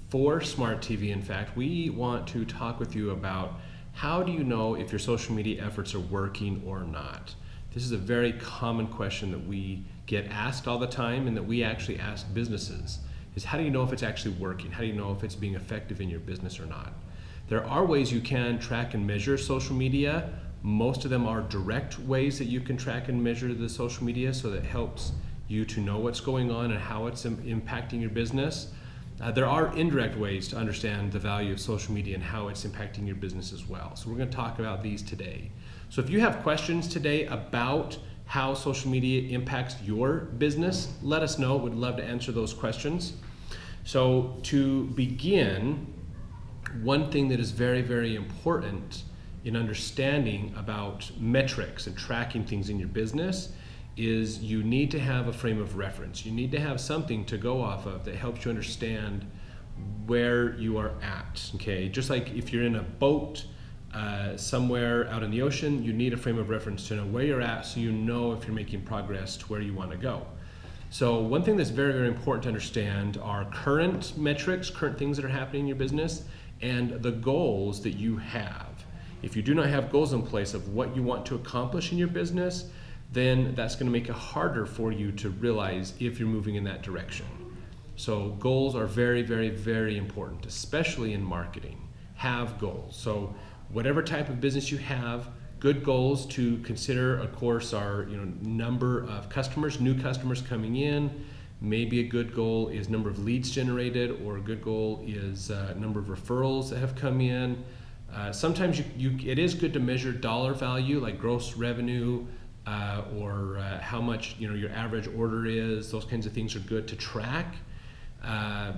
for Smart TV, in fact, we want to talk with you about how do you know if your social media efforts are working or not. This is a very common question that we get asked all the time and that we actually ask businesses, is how do you know if it's actually working? How do you know if it's being effective in your business or not? There are ways you can track and measure social media. Most of them are direct ways that you can track and measure the social media, so that helps you to know what's going on and how it's impacting your business. There are indirect ways to understand the value of social media and how it's impacting your business as well. So we're going to talk about these today. So if you have questions today about how social media impacts your business, let us know. We'd love to answer those questions. So to begin, one thing that is very, very important in understanding about metrics and tracking things in your business is you need to have a frame of reference. You need to have something to go off of that helps you understand where you are at, okay? Just like if you're in a boat somewhere out in the ocean, you need a frame of reference to know where you're at so you know if you're making progress to where you want to go. So one thing that's very, very important to understand are current metrics, current things that are happening in your business, and the goals that you have. If you do not have goals in place of what you want to accomplish in your business, then that's going to make it harder for you to realize if you're moving in that direction. So goals are very, very, very important, especially in marketing. Have goals. So whatever type of business you have, good goals to consider, of course, are number of customers, new customers coming in. Maybe a good goal is number of leads generated, or a good goal is number of referrals that have come in. Sometimes it is good to measure dollar value, like gross revenue, or how much your average order is. Those kinds of things are good to track. I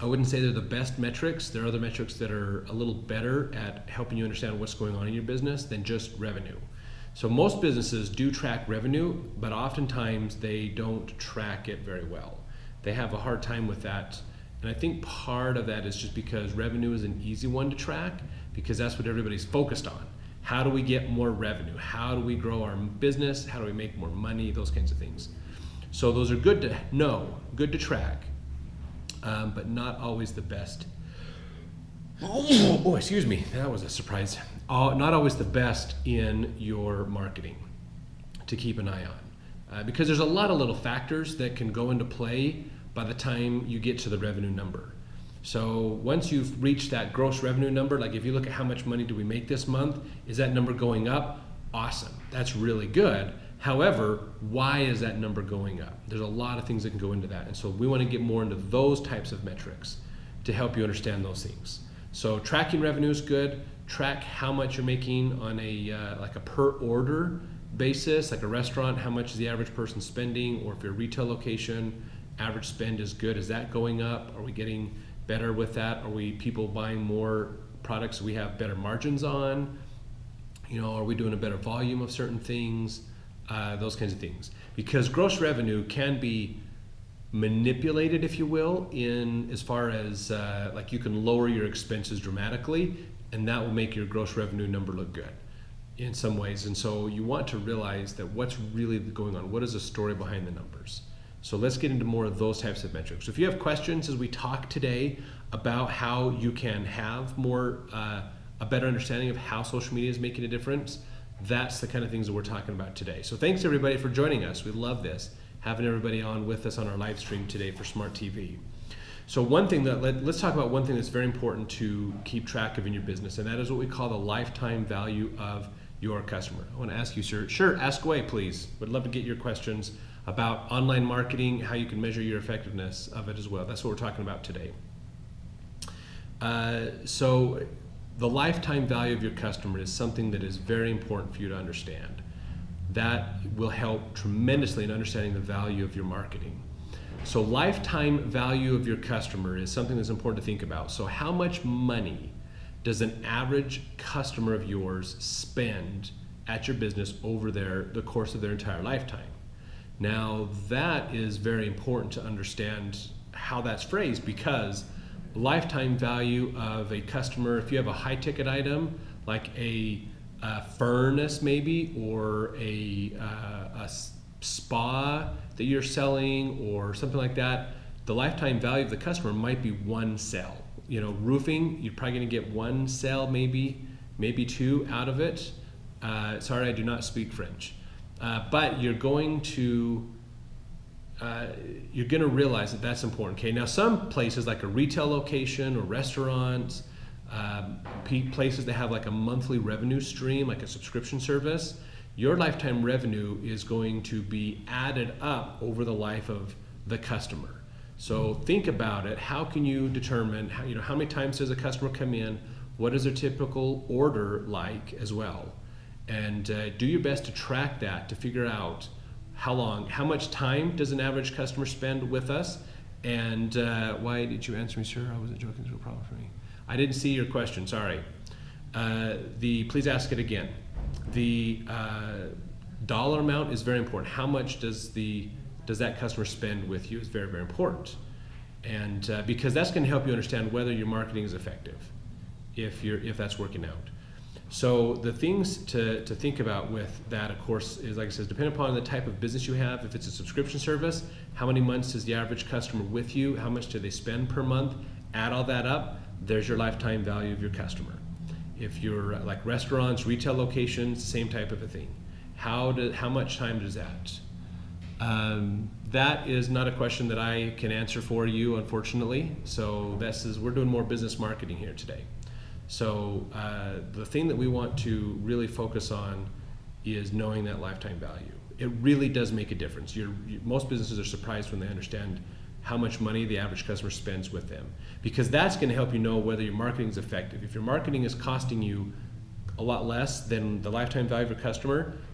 wouldn't say they're the best metrics. There are other metrics that are a little better at helping you understand what's going on in your business than just revenue. So most businesses do track revenue, but oftentimes they don't track it very well. They have a hard time with that. And I think part of that is just because revenue is an easy one to track, because that's what everybody's focused on. How do we get more revenue? How do we grow our business? How do we make more money? Those kinds of things. So those are good to know, good to track, but not always the best. Oh, excuse me, that was a surprise. Not always the best in your marketing to keep an eye on, because there's a lot of little factors that can go into play by the time you get to the revenue number. So once you've reached that gross revenue number, like if you look at how much money do we make this month, is that number going up? Awesome, that's really good. However, why is that number going up? There's a lot of things that can go into that. And so we want to get more into those types of metrics to help you understand those things. So tracking revenue is good. Track how much you're making on a like a per order basis, like a restaurant, how much is the average person spending, or if you're a retail location, average spend is good. Is that going up? Are we getting better with that? Are we people buying more products we have better margins on? Are we doing a better volume of certain things? Those kinds of things. Because gross revenue can be manipulated, if you will, in as far as like you can lower your expenses dramatically, and that will make your gross revenue number look good in some ways. And so you want to realize that what's really going on. What is the story behind the numbers? So let's get into more of those types of metrics. So if you have questions as we talk today about how you can have more a better understanding of how social media is making a difference, that's the kind of things that we're talking about today. So thanks everybody for joining us. We love this, having everybody on with us on our live stream today for Smart TV. So one thing let's talk about one thing that's very important to keep track of in your business, and that is what we call the lifetime value of your customer. I want to ask you, sir. Sure, ask away, please. Would love to get your questions about online marketing, how you can measure your effectiveness of it as well. That's what we're talking about today. So the lifetime value of your customer is something that is very important for you to understand. That will help tremendously in understanding the value of your marketing. So lifetime value of your customer is something that's important to think about. So how much money does an average customer of yours spend at your business over the course of their entire lifetime? Now that is very important to understand how that's phrased, because lifetime value of a customer, if you have a high ticket item like a furnace maybe, or a spa that you're selling or something like that, the lifetime value of the customer might be one sale. You know, roofing, you're probably going to get one sale, maybe two out of it. Sorry, I do not speak French. But you're going to realize that that's important. Okay, now some places like a retail location or restaurants, places that have like a monthly revenue stream, like a subscription service, your lifetime revenue is going to be added up over the life of the customer. So think about it. How can you determine how many times does a customer come in? What is their typical order like as well? And do your best to track that to figure out how much time does an average customer spend with us? And why did you answer me, sir? I wasn't joking. There's no problem for me. I didn't see your question. Sorry. Please ask it again. The dollar amount is very important. How much does that customer spend with you is very, very important. And because that's going to help you understand whether your marketing is effective, if that's working out. So the things to think about with that, of course, is, like I said, depending upon the type of business you have. If it's a subscription service, how many months is the average customer with you? How much do they spend per month? Add all that up, there's your lifetime value of your customer. If you're like restaurants, retail locations, same type of a thing. How much time does that? That is not a question that I can answer for you, unfortunately. So we're doing more business marketing here today. So the thing that we want to really focus on is knowing that lifetime value. It really does make a difference. Most businesses are surprised when they understand how much money the average customer spends with them, because that's going to help you know whether your marketing is effective. If your marketing is costing you a lot less than the lifetime value of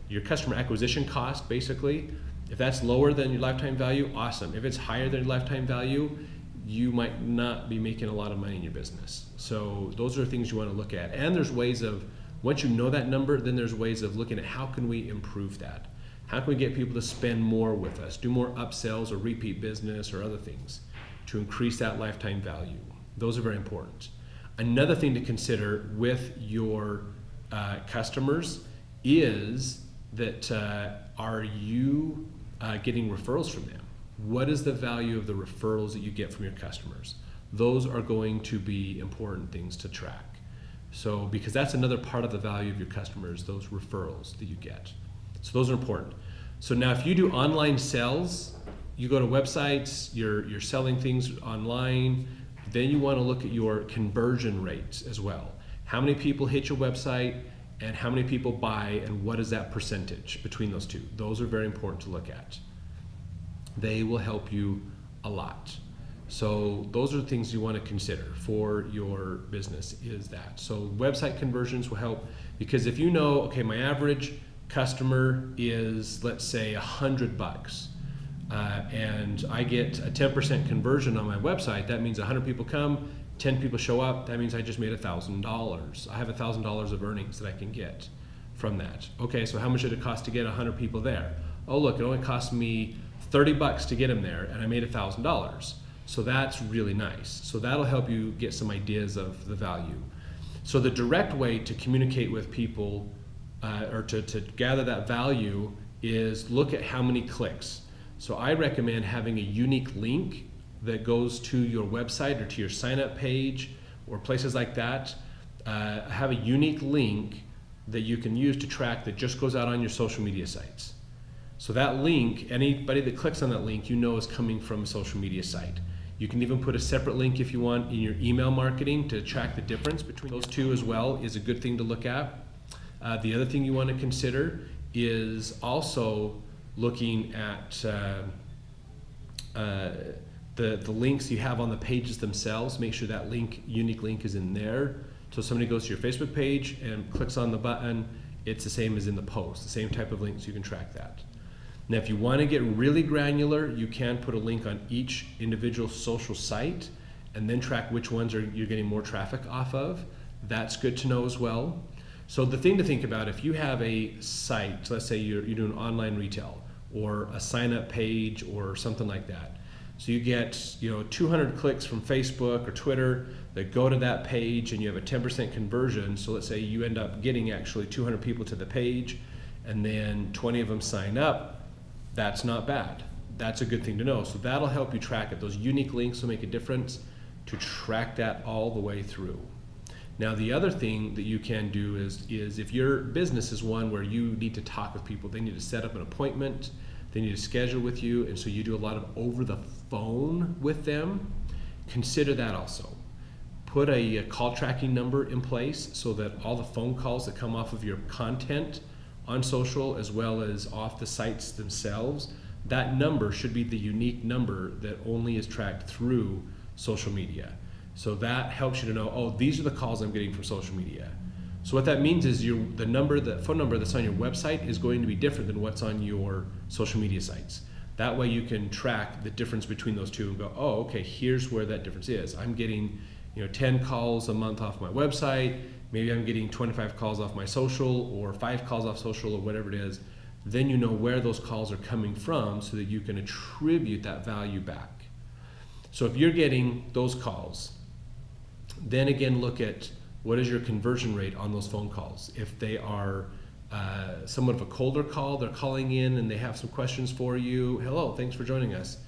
your customer acquisition cost, basically, if that's lower than your lifetime value, awesome. If it's higher than your lifetime value, you might not be making a lot of money in your business. So those are things you want to look at. And there's ways of, once you know that number, then there's ways of looking at how can we improve that? How can we get people to spend more with us, do more upsells or repeat business or other things to increase that lifetime value? Those are very important. Another thing to consider with your customers is that are you getting referrals from them? What is the value of the referrals that you get from your customers? Those are going to be important things to track. So, because that's another part of the value of your customers, those referrals that you get. So those are important. So now if you do online sales, you go to websites, you're selling things online, then you want to look at your conversion rates as well. How many people hit your website and how many people buy, and what is that percentage between those two? Those are very important to look at. They will help you a lot. So those are the things you want to consider for your business, is that. So website conversions will help, because if you know, okay, my average customer is, let's say, $100, and I get a 10% conversion on my website, that means 100 people come, 10 people show up, that means I just made $1,000. I have $1,000 of earnings that I can get from that. Okay, so how much did it cost to get 100 people there? Oh look, it only cost me $30 to get them there, and I made $1,000. So that's really nice. So that'll help you get some ideas of the value. So the direct way to communicate with people or to gather that value is look at how many clicks. So I recommend having a unique link that goes to your website or to your sign up page or places like that. Have a unique link that you can use to track that just goes out on your social media sites. So that link, anybody that clicks on that link, you know is coming from a social media site. You can even put a separate link if you want in your email marketing to track the difference between those two as well, is a good thing to look at. The other thing you want to consider is also looking at the links you have on the pages themselves. Make sure that unique link is in there. So somebody goes to your Facebook page and clicks on the button, it's the same as in the post, the same type of links, you can track that. Now, if you want to get really granular, you can put a link on each individual social site and then track which ones you're getting more traffic off of. That's good to know as well. So the thing to think about, if you have a site, so let's say you're doing online retail or a sign-up page or something like that. So you get 200 clicks from Facebook or Twitter that go to that page, and you have a 10% conversion. So let's say you end up getting actually 200 people to the page, and then 20 of them sign up. That's not bad. that's a good thing to know. So that'll help you track it. Those unique links will make a difference to track that all the way through. Now, the other thing that you can do is if your business is one where you need to talk with people, they need to set up an appointment, they need to schedule with you, and so you do a lot of over the phone with them, consider that also. Put a call tracking number in place so that all the phone calls that come off of your content on social as well as off the sites themselves, that number should be the unique number that only is tracked through social media. So that helps you to know, oh, these are the calls I'm getting from social media. So what that means is the phone number that's on your website is going to be different than what's on your social media sites. That way you can track the difference between those two and go, oh, okay, here's where that difference is. I'm getting 10 calls a month off my website, maybe I'm getting 25 calls off my social or 5 calls off social or whatever it is. Then you know where those calls are coming from so that you can attribute that value back. So if you're getting those calls, then again look at what is your conversion rate on those phone calls. If they are somewhat of a colder call, they're calling in and they have some questions for you. Hello, thanks for joining us.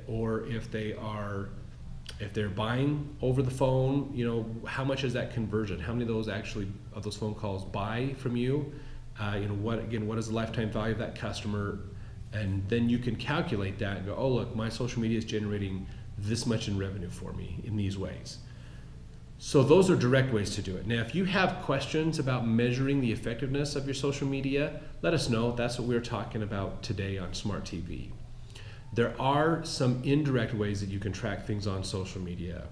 Or if they're buying over the phone, how much is that conversion? How many of those phone calls buy from you? What is the lifetime value of that customer? And then you can calculate that and go, oh, look, my social media is generating this much in revenue for me in these ways. So those are direct ways to do it. Now, if you have questions about measuring the effectiveness of your social media, let us know. That's what we're talking about today on Smart TV. There are some indirect ways that you can track things on social media.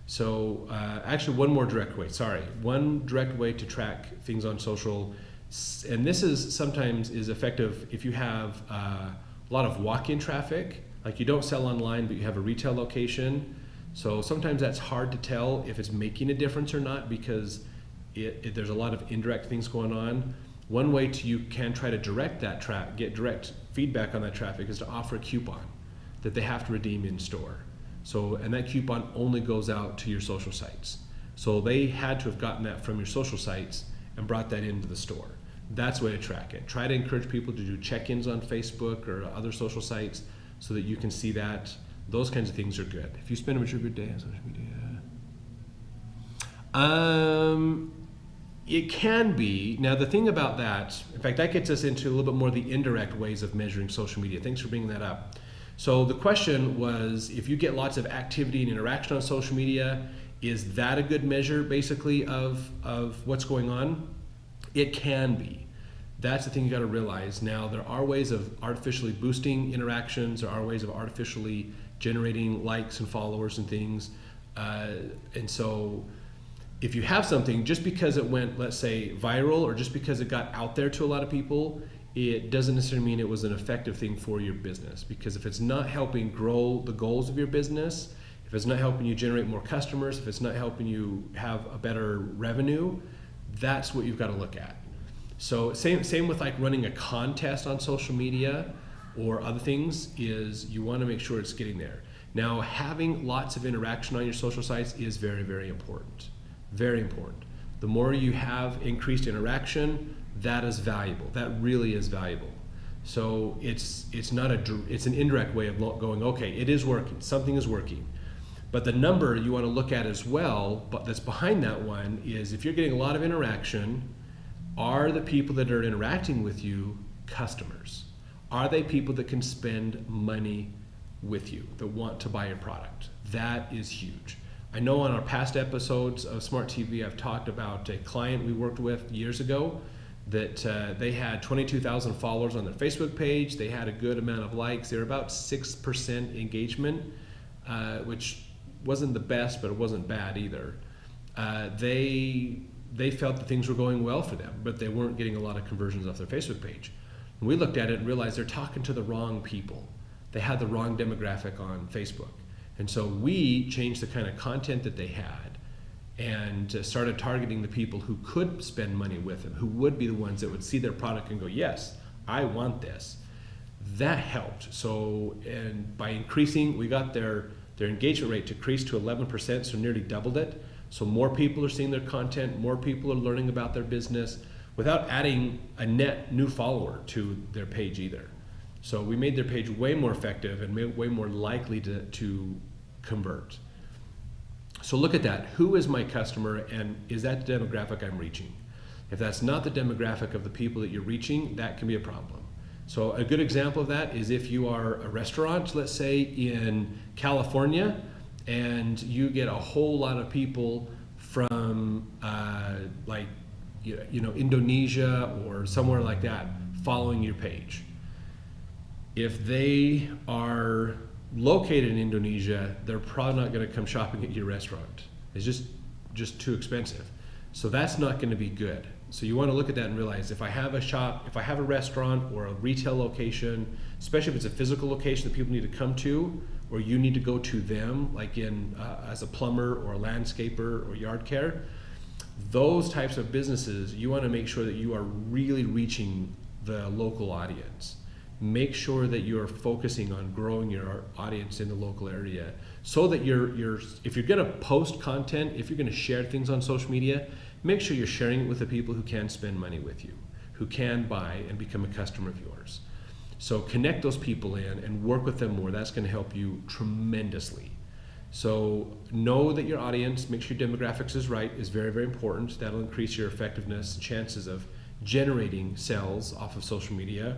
So actually one direct way to track things on social, and this is sometimes is effective if you have a lot of walk-in traffic, like you don't sell online but you have a retail location. So sometimes that's hard to tell if it's making a difference or not because there's a lot of indirect things going on. One way you can try to get direct feedback on that traffic is to offer a coupon that they have to redeem in store. And that coupon only goes out to your social sites. So they had to have gotten that from your social sites and brought that into the store. That's the way to track it. Try to encourage people to do check-ins on Facebook or other social sites so that you can see that. Those kinds of things are good. If you spend a majority of your day on social media, it can be. Now the thing about that, in fact, that gets us into a little bit more the indirect ways of measuring social media. Thanks for bringing that up. So the question was, if you get lots of activity and interaction on social media, is that a good measure basically of what's going on? It can be. That's the thing you got to realize. Now there are ways of artificially boosting interactions. There are ways of artificially generating likes and followers and things. And so if you have something, just because it went, let's say, viral, or just because it got out there to a lot of people, it doesn't necessarily mean it was an effective thing for your business. Because if it's not helping grow the goals of your business, if it's not helping you generate more customers, if it's not helping you have a better revenue, that's what you've got to look at. So same with like running a contest on social media or other things, is you want to make sure it's getting there. Now, having lots of interaction on your social sites is very, very important. Very important. The more you have increased interaction, that is valuable. That really is valuable. So it's an indirect way of going, okay, it is working, something is working. But the number you want to look at as well, but that's behind that one, is if you're getting a lot of interaction, are the people that are interacting with you customers? Are they people that can spend money with you, that want to buy your product? That is huge. I know on our past episodes of Smart TV, I've talked about a client we worked with years ago that they had 22,000 followers on their Facebook page. They had a good amount of likes. They were about 6% engagement, which wasn't the best, but it wasn't bad either. They felt that things were going well for them, but they weren't getting a lot of conversions off their Facebook page. And we looked at it and realized they're talking to the wrong people. They had the wrong demographic on Facebook. And so we changed the kind of content that they had and started targeting the people who could spend money with them, who would be the ones that would see their product and go, yes, I want this. That helped. So, and by increasing, we got their engagement rate to increase to 11%, so nearly doubled it. So more people are seeing their content, more people are learning about their business without adding a net new follower to their page either. So we made their page way more effective and way more likely to convert. So look at that. Who is my customer, and is that the demographic I'm reaching? If that's not the demographic of the people that you're reaching, that can be a problem. So a good example of that is if you are a restaurant, let's say in California, and you get a whole lot of people from like Indonesia or somewhere like that following your page. If they are located in Indonesia, they're probably not going to come shopping at your restaurant. It's just too expensive. So that's not going to be good. So you want to look at that and realize, if I have a shop, if I have a restaurant or a retail location, especially if it's a physical location that people need to come to, or you need to go to them, like in as a plumber or a landscaper or yard care, those types of businesses, you want to make sure that you are really reaching the local audience. Make sure that you're focusing on growing your audience in the local area, so that if you're going to post content, if you're going to share things on social media, make sure you're sharing it with the people who can spend money with you, who can buy and become a customer of yours. So connect those people in and work with them more. That's going to help you tremendously. So know that your audience, make sure your demographics is right, is very, very important. That'll increase your effectiveness, chances of generating sales off of social media.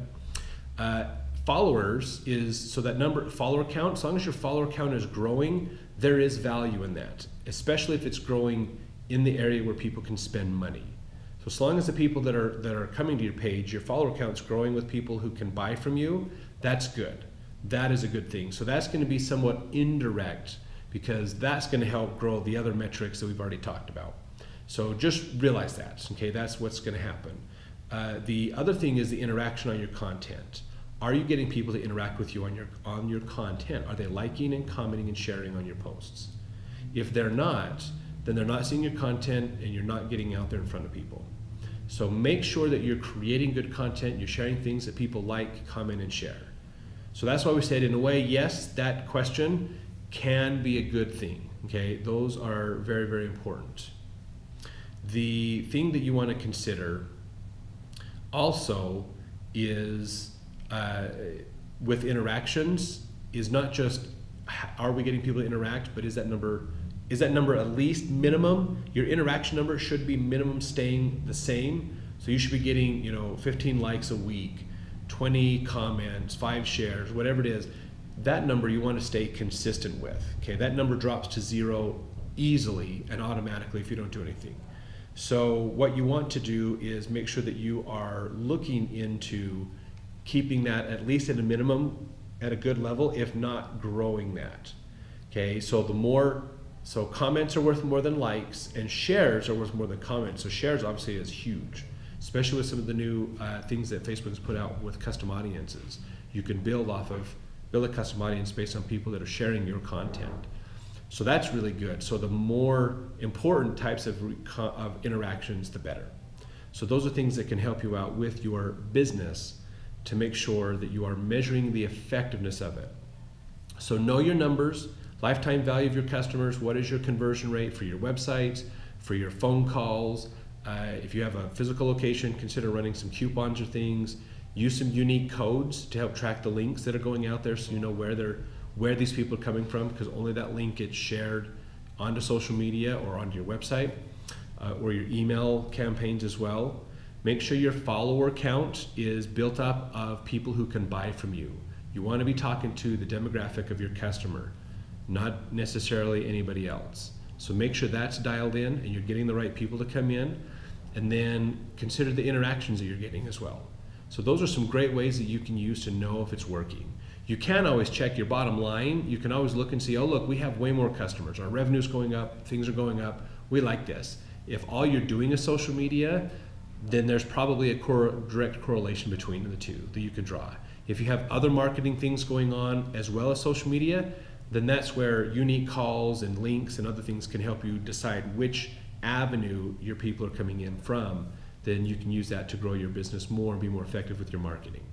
Followers is, so that follower count, as long as your follower count is growing, there is value in that, especially if it's growing in the area where people can spend money. So as long as the people that are coming to your page, your follower count's growing with people who can buy from you, that's good. That is a good thing. So that's going to be somewhat indirect, because that's going to help grow the other metrics that we've already talked about. So just realize that, okay? That's what's going to happen. The other thing is the interaction on your content. Are you getting people to interact with you on your content? Are they liking and commenting and sharing on your posts? If they're not, then they're not seeing your content and you're not getting out there in front of people. So make sure that you're creating good content, you're sharing things that people like, comment, and share. So that's why we said, in a way, yes, that question can be a good thing, okay? Those are very, very important. The thing that you want to consider also is with interactions is not just are we getting people to interact, but is that number at least minimum? Your interaction number should be minimum staying the same. So you should be getting 15 likes a week, 20 comments, 5 shares, whatever it is. That number you want to stay consistent with. Okay, that number drops to 0 easily and automatically if you don't do anything. So what you want to do is make sure that you are looking into keeping that at least at a minimum at a good level, if not growing that. Okay, so comments are worth more than likes, and shares are worth more than comments. So shares obviously is huge, especially with some of the new things that Facebook has put out with custom audiences. You can build a custom audience based on people that are sharing your content. So that's really good. So the more important types of interactions, the better. So those are things that can help you out with your business to make sure that you are measuring the effectiveness of it. So know your numbers, lifetime value of your customers, what is your conversion rate for your website, for your phone calls. If you have a physical location, consider running some coupons or things. Use some unique codes to help track the links that are going out there, so you know where these people are coming from, because only that link gets shared onto social media or onto your website, or your email campaigns as well. Make sure your follower count is built up of people who can buy from you. You want to be talking to the demographic of your customer, not necessarily anybody else. So make sure that's dialed in and you're getting the right people to come in, and then consider the interactions that you're getting as well. So those are some great ways that you can use to know if it's working. You can always check your bottom line. You can always look and see, oh look, we have way more customers. Our revenue's going up, things are going up. We like this. If all you're doing is social media, then there's probably a direct correlation between the two that you can draw. If you have other marketing things going on as well as social media, then that's where unique calls and links and other things can help you decide which avenue your people are coming in from. Then you can use that to grow your business more and be more effective with your marketing.